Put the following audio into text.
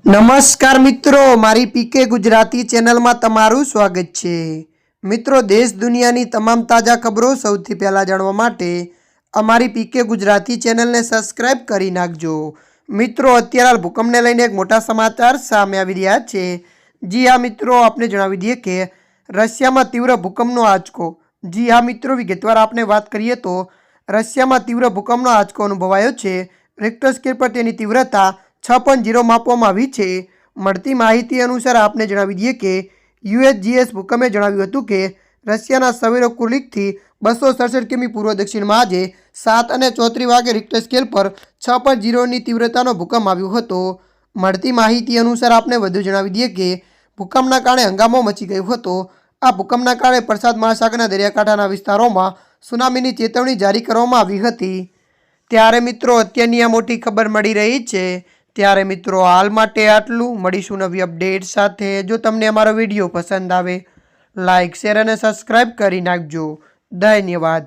નમસ્કાર મિત્રો, મારી પીકે ગુજરાતી ચેનલમાં તમારું સ્વાગત છે। મિત્રો, દેશ દુનિયાની તમામ તાજા ખબરો સૌથી પહેલાં જાણવા માટે અમારી પીકે ગુજરાતી ચેનલને સબસ્ક્રાઇબ કરી નાખજો। મિત્રો, અત્યારે હાલ ભૂકંપને લઈને એક મોટા સમાચાર સામે આવી રહ્યા છે। જી હા મિત્રો, આપને જણાવી દઈએ કે રશિયામાં તીવ્ર ભૂકંપનો આંચકો। જી હા મિત્રો, વિગતવાર આપણે વાત કરીએ તો રશિયામાં તીવ્ર ભૂકંપનો આંચકો અનુભવાયો છે। રિક્ટર સ્કેલ પર તેની તીવ્રતા 6.0 માપવામાં આવી છે। મળતી માહિતી અનુસાર આપને જણાવી દઈએ કે યુએસજીએસ ભૂકંપે જણાવ્યું હતું કે રશિયાના સેવેરોકુર્સ્કથી 267 કિમી પૂર્વ દક્ષિણમાં આજે 7:34 વાગે રિક્ટર સ્કેલ પર 6.0ની તીવ્રતાનો ભૂકંપ આવ્યો હતો। મળતી માહિતી અનુસાર આપને વધુ જણાવી દઈએ કે ભૂકંપના કારણે હંગામો મચી ગયો હતો। આ ભૂકંપના કારણે પ્રશાંત મહાસાગરના દરિયાકાંઠાના વિસ્તારોમાં સુનામીની ચેતવણી જારી કરવામાં આવી હતી। ત્યારે મિત્રો, અત્યારની આ મોટી ખબર મળી રહી છે। ત્યારે મિત્રો, હાલ માટે આટલું। મળીશું નવી અપડેટ સાથે। જો તમને અમારો વિડીયો પસંદ આવે, લાઇક, શેર અને સબસ્ક્રાઇબ કરી નાખજો। ધન્યવાદ।